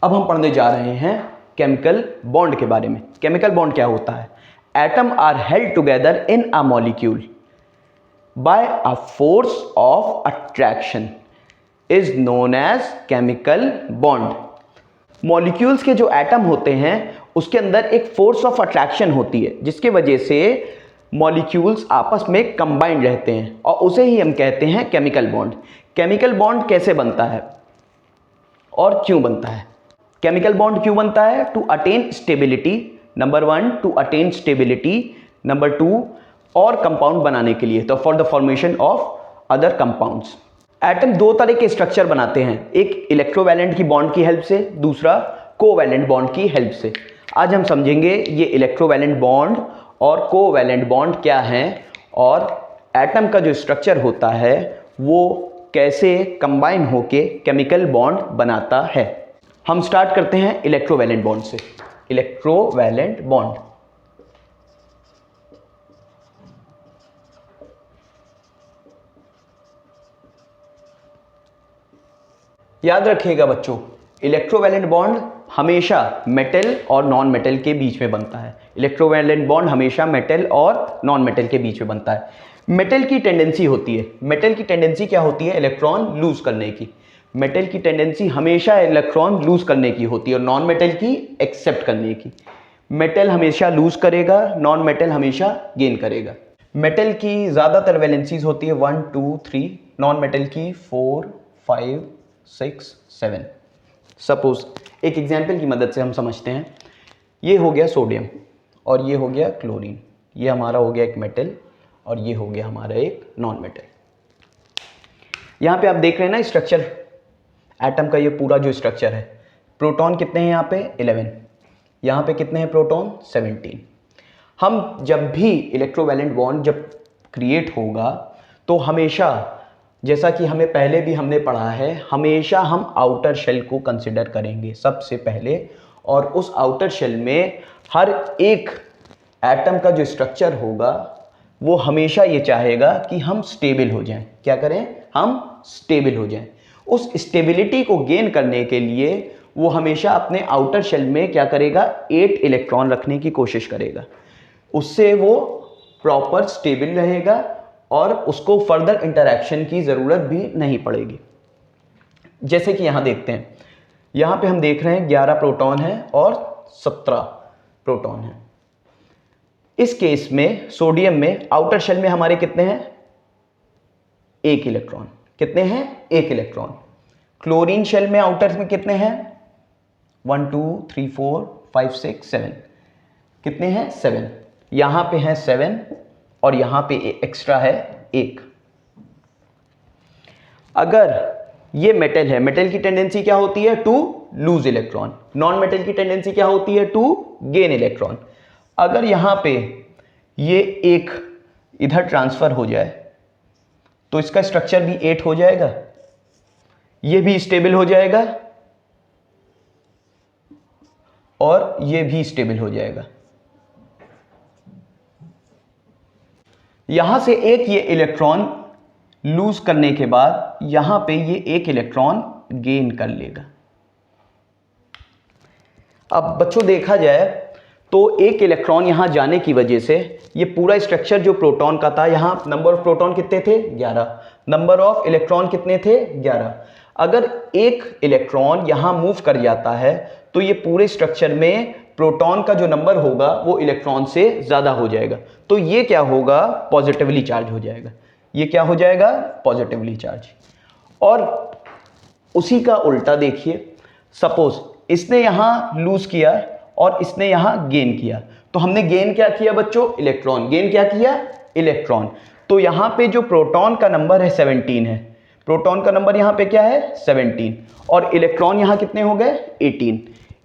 अब हम पढ़ने जा रहे हैं केमिकल बॉन्ड के बारे में। केमिकल बॉन्ड क्या होता है? Atom are held together in a molecule by a force of attraction is known as chemical bond. Molecules के जो एटम होते हैं उसके अंदर एक फोर्स ऑफ अट्रैक्शन होती है जिसकी वजह से मॉलिक्यूल्स आपस में कंबाइंड रहते हैं और उसे ही हम कहते हैं केमिकल बॉन्ड। केमिकल बॉन्ड कैसे बनता है और क्यों बनता है? केमिकल बॉन्ड क्यों बनता है? To attain stability, number 1 to attain stability, number 2 और कंपाउंड बनाने के लिए, तो for the formation of other compounds. Atom दो तरह के स्ट्रक्चर बनाते हैं, एक इलेक्ट्रोवैलेंट की बॉन्ड की हेल्प से, दूसरा कोवैलेंट बॉन्ड की हेल्प से। आज हम समझेंगे ये इलेक्ट्रोवैलेंट बॉन्ड और कोवैलेंट बॉन्ड क्या हैं और एटम का जो स्ट्रक्चर होता है वो कैसे कंबाइन होके केमिकल बॉन्ड बनाता है। हम स्टार्ट करते हैं इलेक्ट्रोवैलेंट बॉन्ड से। इलेक्ट्रोवैलेंट बॉन्ड, याद रखिएगा बच्चों, इलेक्ट्रोवैलेंट बॉन्ड हमेशा मेटल और नॉन मेटल के बीच में बनता है। इलेक्ट्रोवैलेंट बॉन्ड हमेशा मेटल और नॉन मेटल के बीच में बनता है। मेटल की टेंडेंसी होती है, मेटल की टेंडेंसी क्या होती है? इलेक्ट्रॉन लूज करने की। मेटल की टेंडेंसी हमेशा इलेक्ट्रॉन लूज करने की होती है और नॉन मेटल की एक्सेप्ट करने की। मेटल हमेशा लूज करेगा, नॉन मेटल हमेशा गेन करेगा। मेटल की ज़्यादातर वैलेंसीज होती है 1 2 3, नॉन मेटल की 4 5 6 7। सपोज एक एग्जाम्पल की मदद से हम समझते हैं। ये हो गया सोडियम और ये हो गया क्लोरीन, ये हमारा हो गया एक मेटल और ये हो गया हमारा एक नॉन मेटल। यहाँ पे आप देख रहे हैं ना स्ट्रक्चर एटम का, ये पूरा जो स्ट्रक्चर है, प्रोटॉन कितने हैं यहाँ पे? 11। यहाँ पे कितने हैं प्रोटॉन? 17। हम जब भी इलेक्ट्रोवैलेंट बॉन्ड जब क्रिएट होगा तो हमेशा, जैसा कि हमें पहले भी हमने पढ़ा है, हमेशा हम आउटर शेल को कंसिडर करेंगे सबसे पहले, और उस आउटर शेल में हर एक एटम का जो स्ट्रक्चर होगा वो हमेशा ये चाहेगा कि हम स्टेबल हो जाएं। क्या करें? हम स्टेबल हो जाएं। उस स्टेबिलिटी को गेन करने के लिए वो हमेशा अपने आउटर शेल में क्या करेगा? 8 इलेक्ट्रॉन रखने की कोशिश करेगा। उससे वो प्रॉपर स्टेबल रहेगा और उसको फर्दर इंटरैक्शन की ज़रूरत भी नहीं पड़ेगी। जैसे कि यहाँ देखते हैं, यहाँ पे हम देख रहे हैं 11 प्रोटॉन है और 17 प्रोटॉन है। इस केस में सोडियम में आउटर शेल में हमारे कितने हैं? 1 इलेक्ट्रॉन। कितने हैं? 1 इलेक्ट्रॉन। क्लोरीन शेल में आउटर में कितने हैं? 1 2 3 4 5 6 7। कितने हैं? 7। यहाँ पे हैं 7 और यहाँ पे एक्स्ट्रा है 1। अगर ये मेटल है, मेटल की टेंडेंसी क्या होती है? To lose electron. Non metal की टेंडेंसी क्या होती है? To gain electron. अगर यहाँ पे ये एक इधर ट्रांसफर हो जाए तो इसका स्ट्रक्चर भी 8 हो जाएगा, ये भी स्टेबल हो जाएगा और ये भी स्टेबल हो जाएगा। यहां से एक ये इलेक्ट्रॉन लूज करने के बाद यहां पे ये 1 इलेक्ट्रॉन गेन कर लेगा। अब बच्चों देखा जाए तो 1 इलेक्ट्रॉन यहां जाने की वजह से ये पूरा स्ट्रक्चर जो प्रोटॉन का था, यहां नंबर ऑफ प्रोटॉन कितने थे? 11। नंबर ऑफ इलेक्ट्रॉन कितने थे? 11। अगर 1 इलेक्ट्रॉन यहां मूव कर जाता है तो ये पूरे स्ट्रक्चर में प्रोटॉन का जो नंबर होगा वो इलेक्ट्रॉन से ज़्यादा हो जाएगा। तो ये क्या होगा? पॉजिटिवली चार्ज हो जाएगा। ये क्या हो जाएगा? Positively charge. और उसी का उल्टा देखिए, सपोज इसने यहाँ लूज किया और इसने यहाँ गेन किया, तो हमने गेन क्या किया बच्चों? इलेक्ट्रॉन। गेन क्या किया? इलेक्ट्रॉन। तो यहाँ पे जो प्रोटॉन का नंबर है 17 है, प्रोटॉन का नंबर यहाँ पे क्या है? 17, और इलेक्ट्रॉन यहाँ कितने हो गए? 18।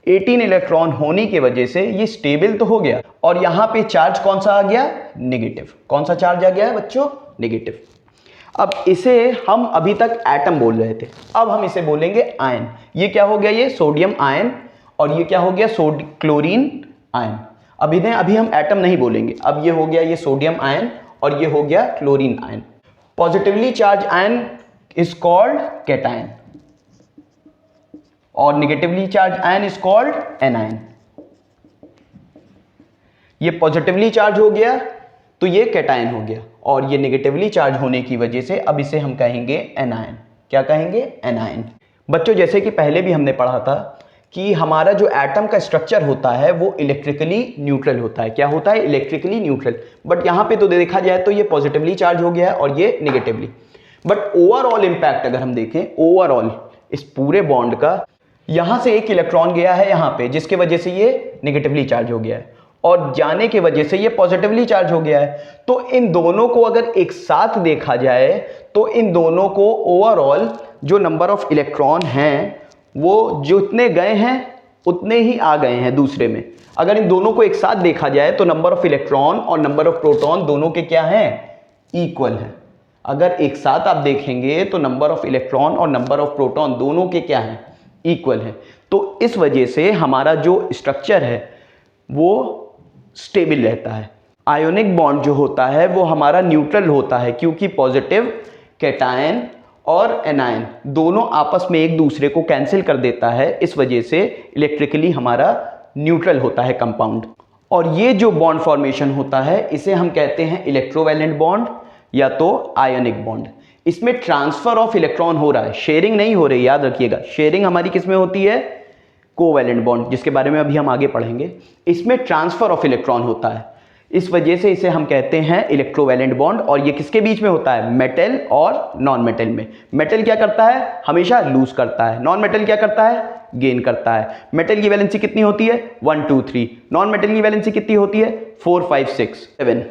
18 इलेक्ट्रॉन होने की वजह से ये स्टेबल तो हो गया और यहाँ पे चार्ज कौन सा आ गया? नेगेटिव। कौन सा चार्ज आ गया है बच्चों? नेगेटिव। अब इसे हम अभी तक एटम बोल रहे थे, अब हम इसे बोलेंगे आयन। ये क्या हो गया? ये सोडियम आयन और ये क्या हो गया? Chlorine ion. अभी हम एटम नहीं बोलेंगे, अब ये हो गया ये सोडियम आयन और ये हो गया chlorine ion. Positively charge ion is called cation. और negatively charge ion is called anion. ये पॉजिटिवली चार्ज हो गया तो ये कैटायन हो गया, और ये नेगेटिवली चार्ज होने की वजह से अब इसे हम कहेंगे एनायन। क्या कहेंगे? एनायन। बच्चों जैसे कि पहले भी हमने पढ़ा था कि हमारा जो एटम का स्ट्रक्चर होता है वो इलेक्ट्रिकली न्यूट्रल होता है। क्या होता है? Electrically neutral. बट यहाँ पे तो देखा जाए तो ये पॉजिटिवली चार्ज हो गया है और ये निगेटिवली। बट ओवरऑल इंपैक्ट अगर हम देखें, ओवरऑल इस पूरे बॉन्ड का, यहां से एक इलेक्ट्रॉन गया है यहां पे, जिसके वजह से ये नेगेटिवली चार्ज हो गया है, और जाने की वजह से ये पॉजिटिवली चार्ज हो गया है। तो इन दोनों को अगर एक साथ देखा जाए तो इन दोनों को ओवरऑल जो नंबर ऑफ इलेक्ट्रॉन हैं वो जितने गए हैं उतने ही आ गए हैं दूसरे में। अगर इन दोनों को एक साथ देखा जाए तो नंबर ऑफ इलेक्ट्रॉन और नंबर ऑफ प्रोटॉन दोनों के क्या हैं? इक्वल है। अगर एक साथ आप देखेंगे तो नंबर ऑफ इलेक्ट्रॉन और नंबर ऑफ प्रोटॉन दोनों के क्या हैं? इक्वल है। तो इस वजह से हमारा जो स्ट्रक्चर है वो स्टेबल रहता है। आयोनिक बॉन्ड जो होता है वो हमारा न्यूट्रल होता है, क्योंकि पॉजिटिव कैटायन और एनायन दोनों आपस में एक दूसरे को कैंसिल कर देता है। इस वजह से इलेक्ट्रिकली हमारा न्यूट्रल होता है कंपाउंड। और ये जो बॉन्ड फॉर्मेशन होता है इसे हम कहते हैं इलेक्ट्रोवैलेंट बॉन्ड या तो आयोनिक बॉन्ड। इसमें ट्रांसफर ऑफ इलेक्ट्रॉन हो रहा है, शेयरिंग नहीं हो रही। याद रखिएगा, शेयरिंग हमारी किस में होती है? कोवैलेंट बॉन्ड, जिसके बारे में अभी हम आगे पढ़ेंगे। इसमें ट्रांसफर ऑफ इलेक्ट्रॉन होता है, इस वजह से इसे हम कहते हैं इलेक्ट्रोवैलेंट बॉन्ड। और ये किसके बीच में होता है? मेटल और नॉन मेटल में। मेटल क्या करता है? हमेशा लूज करता है। नॉन मेटल क्या करता है? गेन करता है। मेटल की वैलेंसी कितनी होती है? 1 2 3। नॉन मेटल की वैलेंसी कितनी होती है? 4 5 6 7।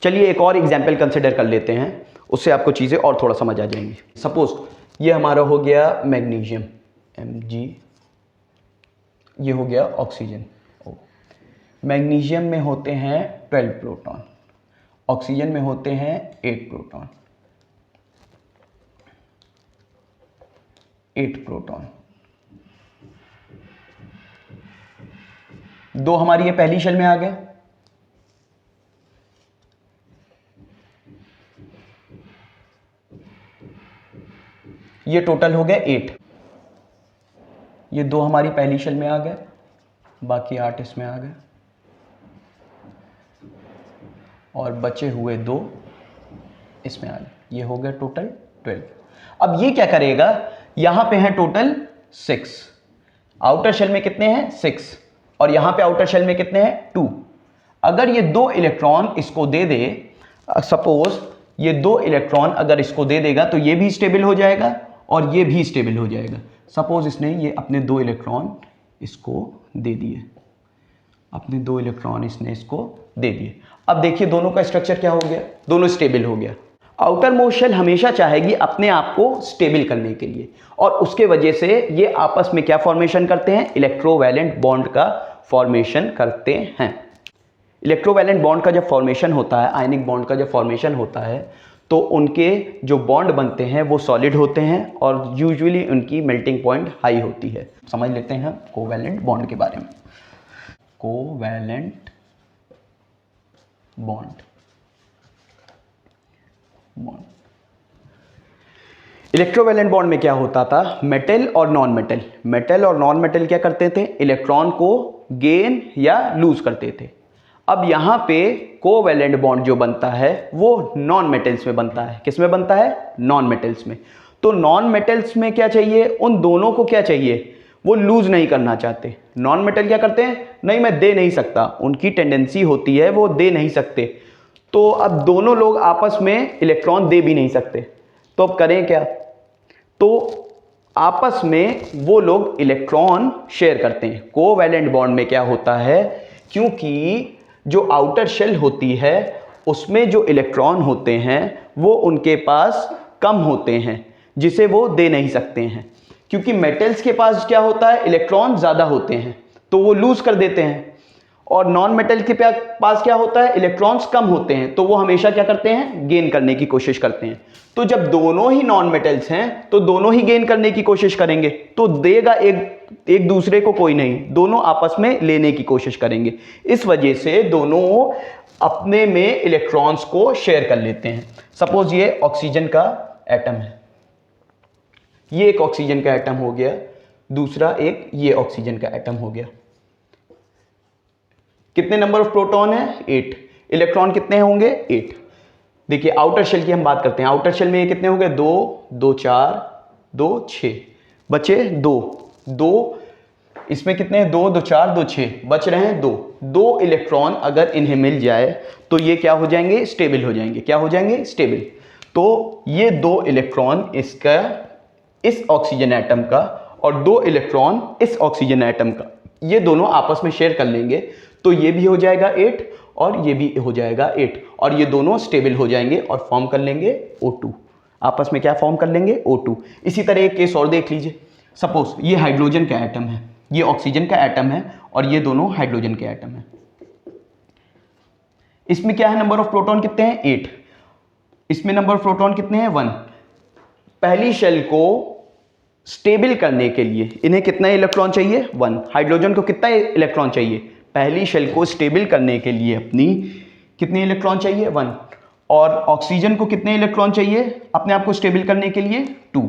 चलिए एक और एग्जाम्पल कंसिडर कर लेते हैं, उससे आपको चीज़ें और थोड़ा समझ आ जाएंगी। सपोज ये हमारा हो गया मैग्नीशियम Mg, ये हो गया ऑक्सीजन। मैग्नीशियम में होते हैं 12 प्रोटॉन, ऑक्सीजन में होते हैं 8 प्रोटॉन। 8 प्रोटॉन। दो हमारी ये पहली शेल में आ गए, ये टोटल हो गए 8। ये दो हमारी पहली शेल में आ गए, बाकी 8 इसमें आ गए, और बचे हुए 2 इसमें आ गए। ये हो गया टोटल 12। अब ये क्या करेगा? यहां पे है टोटल 6, आउटर शेल में कितने हैं? 6, और यहां पे आउटर शेल में कितने हैं? 2। अगर ये 2 इलेक्ट्रॉन इसको दे दे, सपोज ये 2 इलेक्ट्रॉन अगर इसको दे देगा तो ये भी स्टेबल हो जाएगा और ये भी स्टेबल हो जाएगा। सपोज इसने ये अपने 2 इलेक्ट्रॉन इसको दे दिए, अपने 2 इलेक्ट्रॉन इसने इसको दे दिए। अब देखिए दोनों का स्ट्रक्चर क्या हो गया? दोनों स्टेबल हो गया। आउटर मोस्ट शेल हमेशा चाहेगी अपने आप को स्टेबल करने के लिए, और उसके वजह से ये आपस में क्या फॉर्मेशन करते हैं? इलेक्ट्रोवैलेंट बॉन्ड का फॉर्मेशन करते हैं। इलेक्ट्रोवैलेंट बॉन्ड का जब फॉर्मेशन होता है, आयनिक बॉन्ड का जब फॉर्मेशन होता है, तो उनके जो बॉन्ड बनते हैं वो सॉलिड होते हैं और यूजुअली उनकी मेल्टिंग पॉइंट हाई होती है। समझ लेते हैं कोवैलेंट बॉन्ड के बारे में। कोवैलेंट बॉन्ड, इलेक्ट्रोवैलेंट बॉन्ड में क्या होता था? मेटल और नॉन मेटल, मेटल और नॉन मेटल क्या करते थे? इलेक्ट्रॉन को गेन या लूज करते थे। अब यहां पे कोवैलेंट बॉन्ड जो बनता है वो नॉन मेटल्स में बनता है। किस में बनता है? नॉन मेटल्स में। तो नॉन मेटल्स में क्या चाहिए? उन दोनों को क्या चाहिए? वो लूज नहीं करना चाहते। नॉन मेटल क्या करते हैं? नहीं, मैं दे नहीं सकता, उनकी टेंडेंसी होती है वो दे नहीं सकते। तो अब दोनों लोग आपस में इलेक्ट्रॉन दे भी नहीं सकते, तो अब करें क्या? तो आपस में वो लोग इलेक्ट्रॉन शेयर करते हैं। कोवैलेंट बॉन्ड में क्या होता है? क्योंकि जो आउटर शेल होती है उसमें जो इलेक्ट्रॉन होते हैं वो उनके पास कम होते हैं, जिसे वो दे नहीं सकते हैं। क्योंकि मेटल्स के पास क्या होता है? इलेक्ट्रॉन ज़्यादा होते हैं तो वो लूज कर देते हैं, और नॉन मेटल के पास क्या होता है? इलेक्ट्रॉन्स कम होते हैं तो वो हमेशा क्या करते हैं? गेन करने की कोशिश करते हैं। तो जब दोनों ही नॉन मेटल्स हैं तो दोनों ही गेन करने की कोशिश करेंगे, तो देगा एक दूसरे को कोई नहीं, दोनों आपस में लेने की कोशिश करेंगे। इस वजह से दोनों अपने में इलेक्ट्रॉन्स को शेयर कर लेते हैं। सपोज ये ऑक्सीजन का एटम है, ये एक ऑक्सीजन का एटम हो गया, दूसरा एक ये ऑक्सीजन का एटम हो गया। कितने नंबर ऑफ प्रोटॉन है? 8। इलेक्ट्रॉन कितने होंगे? 8। देखिए आउटर शेल की हम बात करते हैं। आउटर शेल में ये कितने होंगे? 2 2 4 2 6 बचे 2 इसमें कितने हैं? 2 2 4 2 6 बच रहे हैं 2 इलेक्ट्रॉन अगर इन्हें मिल जाए तो ये क्या हो जाएंगे? स्टेबल हो जाएंगे। क्या हो जाएंगे? स्टेबल। तो ये 2 इलेक्ट्रॉन इसका इस ऑक्सीजन एटम का और 2 इलेक्ट्रॉन इस ऑक्सीजन एटम का, ये दोनों आपस में शेयर कर लेंगे तो ये भी हो जाएगा 8 और ये भी हो जाएगा 8 और ये दोनों स्टेबल हो जाएंगे और फॉर्म कर लेंगे O2। आपस में क्या फॉर्म कर लेंगे? O2। इसी तरह एक केस और देख लीजिए। सपोज ये हाइड्रोजन का एटम है, ये ऑक्सीजन का एटम है और ये दोनों हाइड्रोजन के एटम है। इसमें क्या है? नंबर ऑफ प्रोटॉन कितने हैं? 8। इसमें नंबर ऑफ प्रोटॉन कितने हैं? 1। पहली शेल को स्टेबल करने के लिए इन्हें कितना इलेक्ट्रॉन चाहिए? 1। हाइड्रोजन को कितना इलेक्ट्रॉन चाहिए? पहली शेल को स्टेबल करने के लिए अपनी कितने इलेक्ट्रॉन चाहिए? 1। और ऑक्सीजन को कितने इलेक्ट्रॉन चाहिए अपने आप को स्टेबल करने के लिए? 2।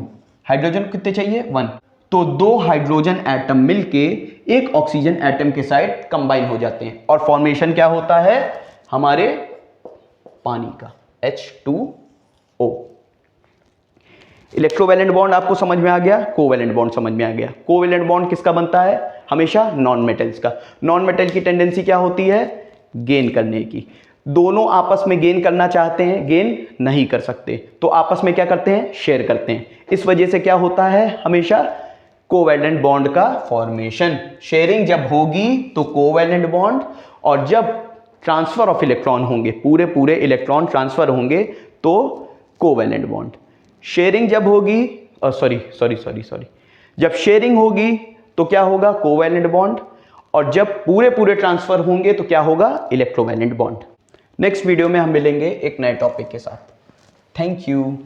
हाइड्रोजन को कितने चाहिए? 1। तो 2 हाइड्रोजन एटम मिलके एक ऑक्सीजन एटम के साथ कंबाइन हो जाते हैं और फॉर्मेशन क्या होता है? हमारे पानी का H2O। इलेक्ट्रोवैलेंट बॉन्ड आपको समझ में आ गया, कोवैलेंट बॉन्ड समझ में आ गया। कोवैलेंट बॉन्ड किसका बनता है? हमेशा नॉन मेटल्स का। नॉन मेटल की टेंडेंसी क्या होती है? गेन करने की। दोनों आपस में गेन करना चाहते हैं, गेन नहीं कर सकते, तो आपस में क्या करते हैं? शेयर करते हैं। इस वजह से क्या होता है? हमेशा कोवैलेंट बॉन्ड का फॉर्मेशन। शेयरिंग जब होगी तो कोवैलेंट बॉन्ड, और जब ट्रांसफर ऑफ इलेक्ट्रॉन होंगे, पूरे इलेक्ट्रॉन ट्रांसफर होंगे तो कोवैलेंट बॉन्ड। शेयरिंग जब होगी सॉरी जब शेयरिंग होगी तो क्या होगा? Covalent bond. और जब पूरे ट्रांसफर होंगे तो क्या होगा? Electrovalent bond. नेक्स्ट वीडियो में हम मिलेंगे एक नए टॉपिक के साथ। Thank you.